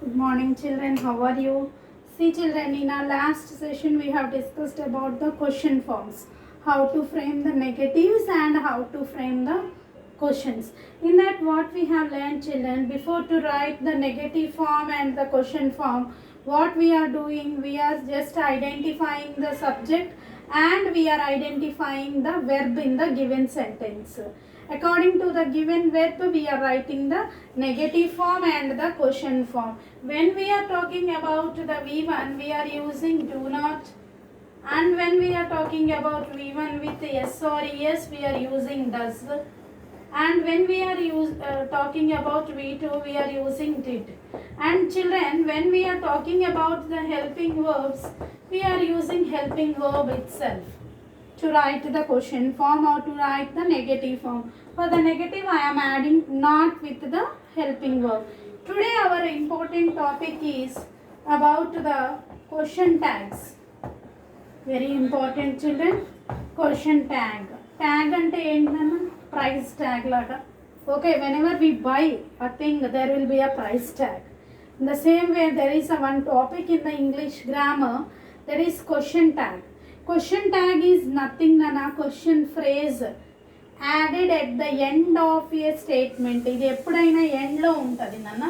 Good morning, children. How are you? See, children, in our last session, we have discussed about the question forms, how to frame the negatives and how to frame the questions. In that, what we have learned, children, before to write the negative form and the question form, what we are doing, we are just identifying the subject and we are identifying the verb in the given sentence. According to the given verb, we are writing the negative form and the question form. When we are talking about the V1, we are using do not, and when we are talking about V1 with yes or yes, we are using does, and when we are talking about V2, we are using did. And children, when we are talking about the helping verbs, we are using helping verb itself to write the question form or to write the negative form. For the negative, I am adding not with the helping verb. Today our important topic is about the question tags. Very important, children. Question tag. Tag ante ఏంటన్నా price tag laga. Okay, whenever we buy a thing, there will be a price tag. In the same way, there is a one topic in the English grammar, that is question tag. Question tag is nothing nana question phrase added at the end of a statement. ఇది ఎప్పుడైనా end లో ఉంటుంది నాన్న.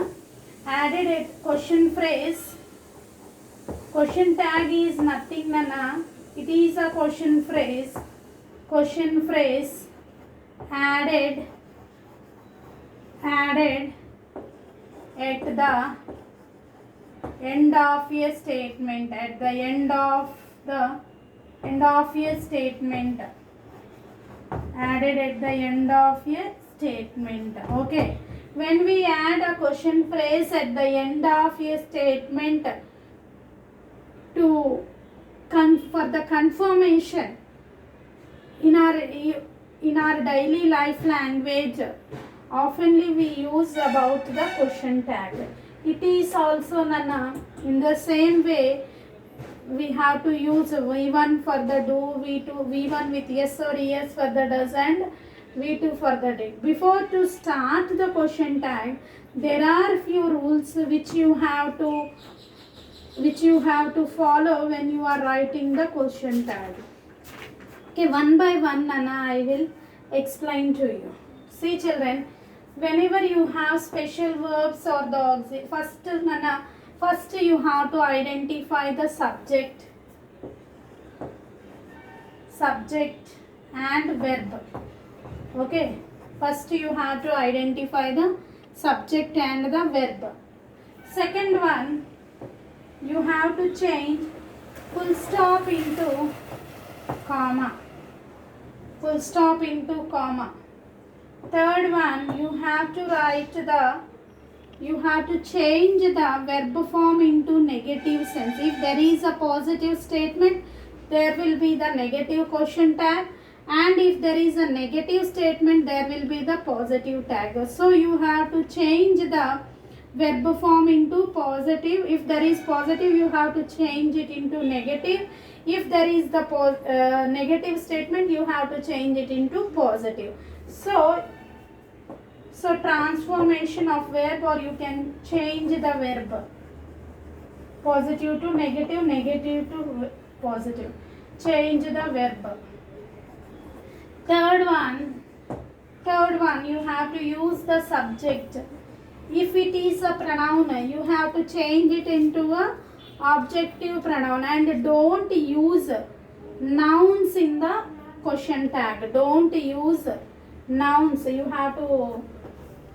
Added at question phrase. Question tag is nothing nana. It is a question phrase. Question phrase added at the end of a statement. At the end of a statement, added at the end of a statement. Okay, when we add a question phrase at the end of a statement to for the confirmation in our daily life language, oftenly we use about the question tag. It is also nana in the same way. We have to use V1 for the do, V1 with yes or yes for the does, and V2 for the did. Before to start the question tag, there are few rules which you have to follow when you are writing the question tag. Okay, one by one nana I will explain to you. See, children, whenever you have special verbs or the auxiliary, first you have to identify the subject and verb. Okay, first you have to identify the subject and the verb. Second one, you have to change full stop into comma. Third one, you have to change the verb form into negative sense. If there is a positive statement, there will be the negative question tag, and if there is a negative statement, there will be the positive tag. So you have to change the verb form into positive. If there is positive, you have to change it into negative. If there is the negative statement, you have to change it into positive. So transformation of verb, or you can change the verb positive to negative, negative to positive. Change the verb. Third one, you have to use the subject. If it is a pronoun, you have to change it into a objective pronoun, and don't use nouns in the question tag. Don't use nouns. You have to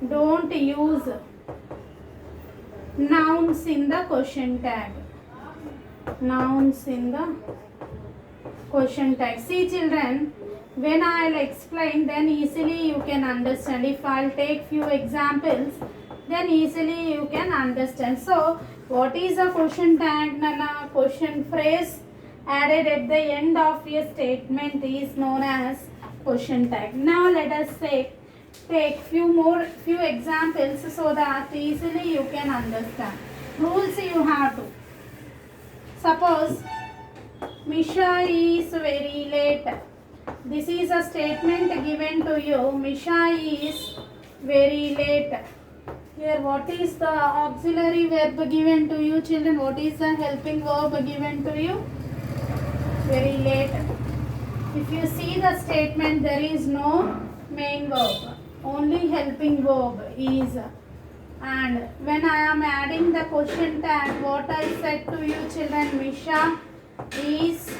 don't use nouns in the question tag. See, children, when I'll explain, then easily you can understand. If I'll take few examples, then easily you can understand. So what is a question tag nana? Question phrase added at the end of a statement is known as question tag. Now let us take few examples so that easily you can understand. Rules you have to. Suppose Misha is very late. This is a statement given to you. Misha is very late. Here, what is the auxiliary verb given to you, children? What is the helping verb given to you? Very late. If you see the statement, there is no main verb. Only helping verb is. And when I am adding the question tag, what I said to you, children, Misha, is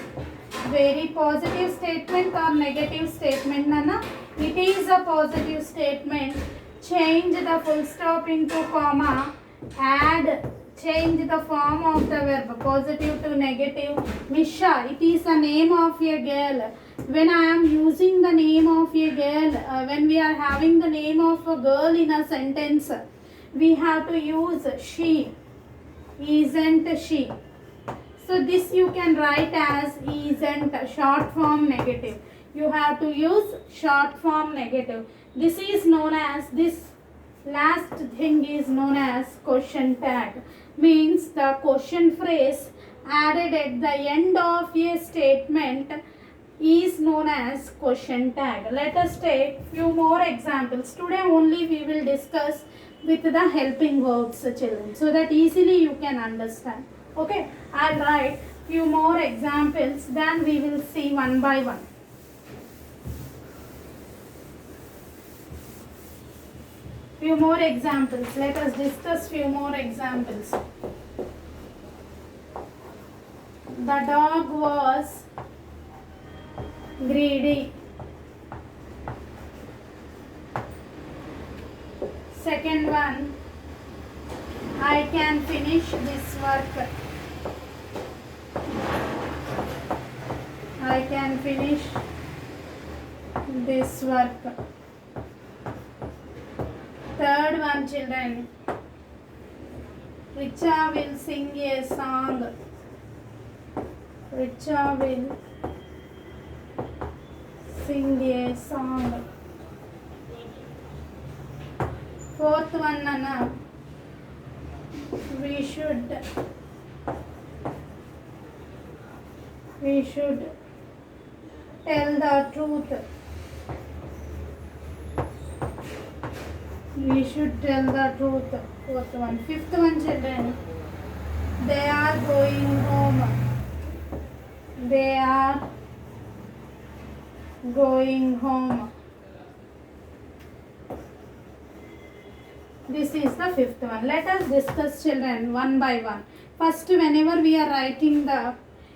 very positive statement or negative statement, Nana? It is a positive statement. Change the full stop into comma. Change the form of the verb positive to negative. Misha, it is the name of a girl. When I am using the name of a girl, when we are having the name of a girl in a sentence, we have to use she. Isn't she? So this you can write as isn't, short form negative. You have to use short form negative. This is known as, this last thing is known as question tag. Means the question phrase added at the end of a statement is known as question tag. Let us take few more examples. Today only we will discuss with the helping verbs, children, so that easily you can understand. Okay, I'll write few more examples, then we will see one by one. Few more examples. Let us discuss few more examples. The dog was greedy. Second one, I can finish this work. I can finish this work. Third one, children, Richa will sing a song. Richa will sing a song. Fourth one, Nana, we should tell the truth. We should tell the truth. Fourth one. Fifth one, children, they are going home. They are going home. This is the fifth one. Let us discuss, children, one by one. First, whenever we are writing the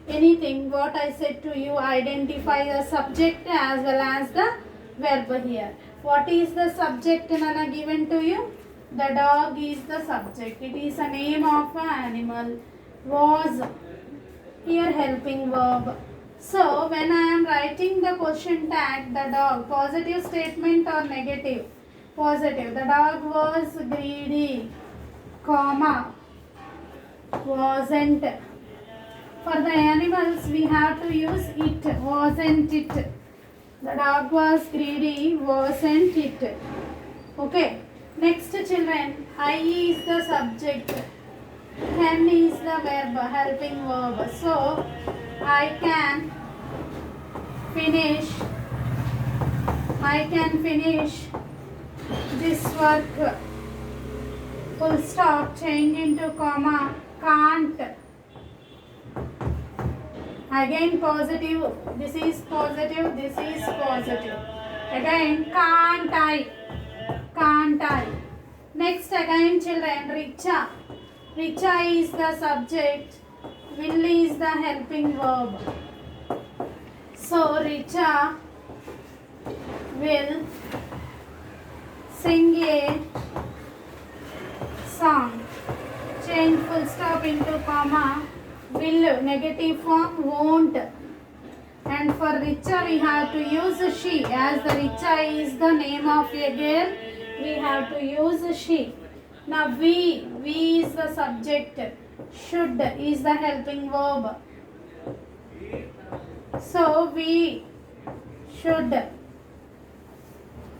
anything, what I said to you, identify the subject as well as the verb here. What is the subject, Nana, given to you? The dog is the subject. It is a name of an animal. Was here helping verb. So when I am writing the question tag, the dog, positive statement or negative? Positive. The dog was greedy, comma, wasn't. For the animals we have to use it, wasn't it. The dog was greedy, wasn't it. Okay. Next, children, I is the subject, can is the verb, helping verb. So I can finish this work, full stop, change into comma, can't. Again positive, this is positive, this is positive. Again, can't I. Next, again, children, Richa. Richa is the subject, will is the helping verb. So Richa will sing a song. Change full stop into comma, will, negative form, won't. And for Richa we have to use she, as the Richa is the name of a girl, we have to use she. Now we is the subject, should is the helping verb. So we should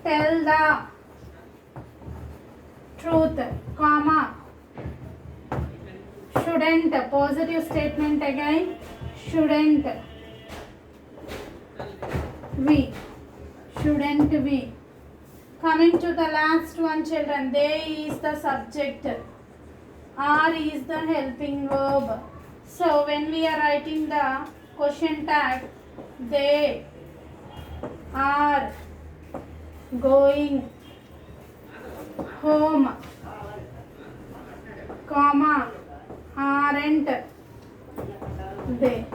tell the truth, comma, shouldn't, positive statement again, shouldn't we, Coming to the last one, children, they is the subject, are is the helping verb. So when we are writing the question tag, they are going home, comma, aren't they.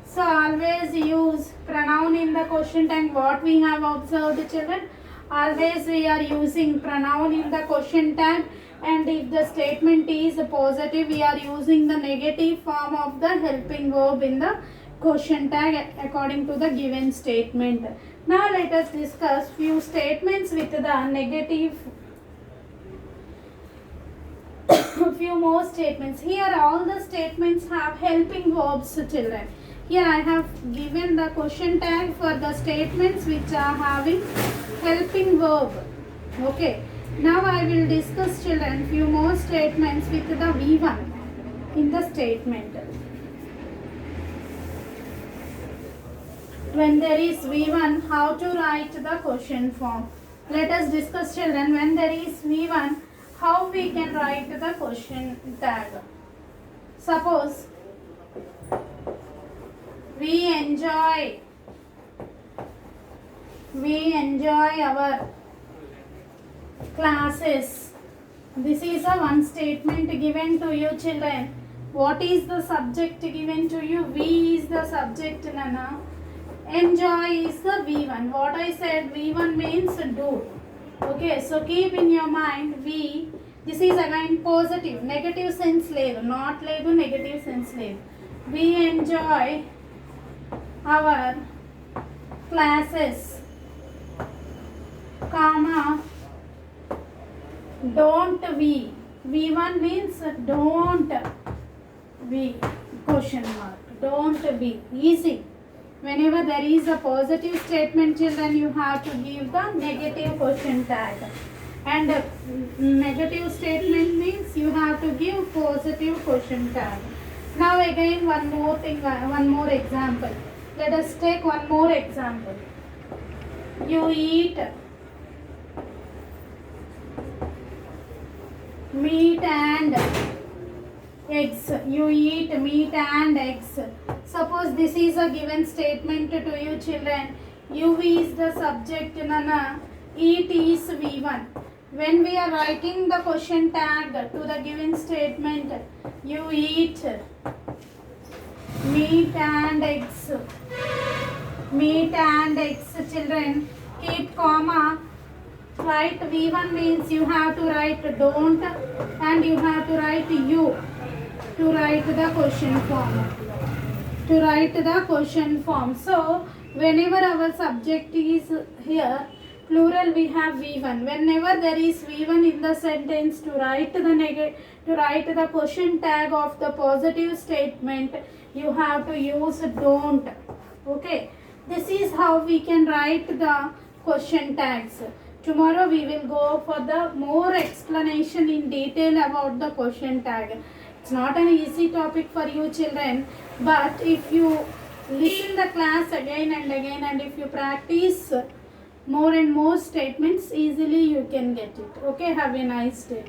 So always use pronoun in the question tag. What we have observed, children, always we are using pronoun in the question tag, and if the statement is positive, we are using the negative form of the helping verb in the question tag according to the given statement. Now let us discuss few statements with the negative few more statements. Here all the statements have helping verbs, children. Here I have given the question tag for the statements which are having helping verb. Okay. Now I will discuss, children, few more statements with the V1 in the statement. When there is V1, how to write the question form. Let us discuss, children, when there is V1, how we can write the question tag. Suppose we enjoy our classes. This is a one statement given to you, children. What is the subject given to you? We is the subject, Nana. Enjoy is the V1. What I said, V1 means do. Okay, so keep in your mind we. This is again positive. Negative sense ledu. Not ledu, negative sense ledu. We enjoy our classes, comma, don't we. V1 means don't we, question mark. Don't we. Easy. Whenever there is a positive statement, children, you have to give the negative question tag. And negative statement means you have to give positive question tag. Now again one more thing, one more example. Let us take one more example. You eat meat and eggs. You eat meat and eggs. Suppose this is a given statement to you, children. You is the subject, Nana. Eat is V1. When we are writing the question tag to the given statement, you eat meat and eggs. Meat and eggs, children. Keep comma. Write V1 means you have to write don't and you have to write you to write the question form. To write the question form. So whenever our subject is here, plural we have V1. Whenever there is V1 in the sentence, to write the question tag of the positive statement, you have to use don't. Okay. This is how we can write the question tags. Tomorrow we will go for the more explanation in detail about the question tag. It's not an easy topic for you, children, but if you listen the class again and again and if you practice more and more statements, easily you can get it. Okay, have a nice day.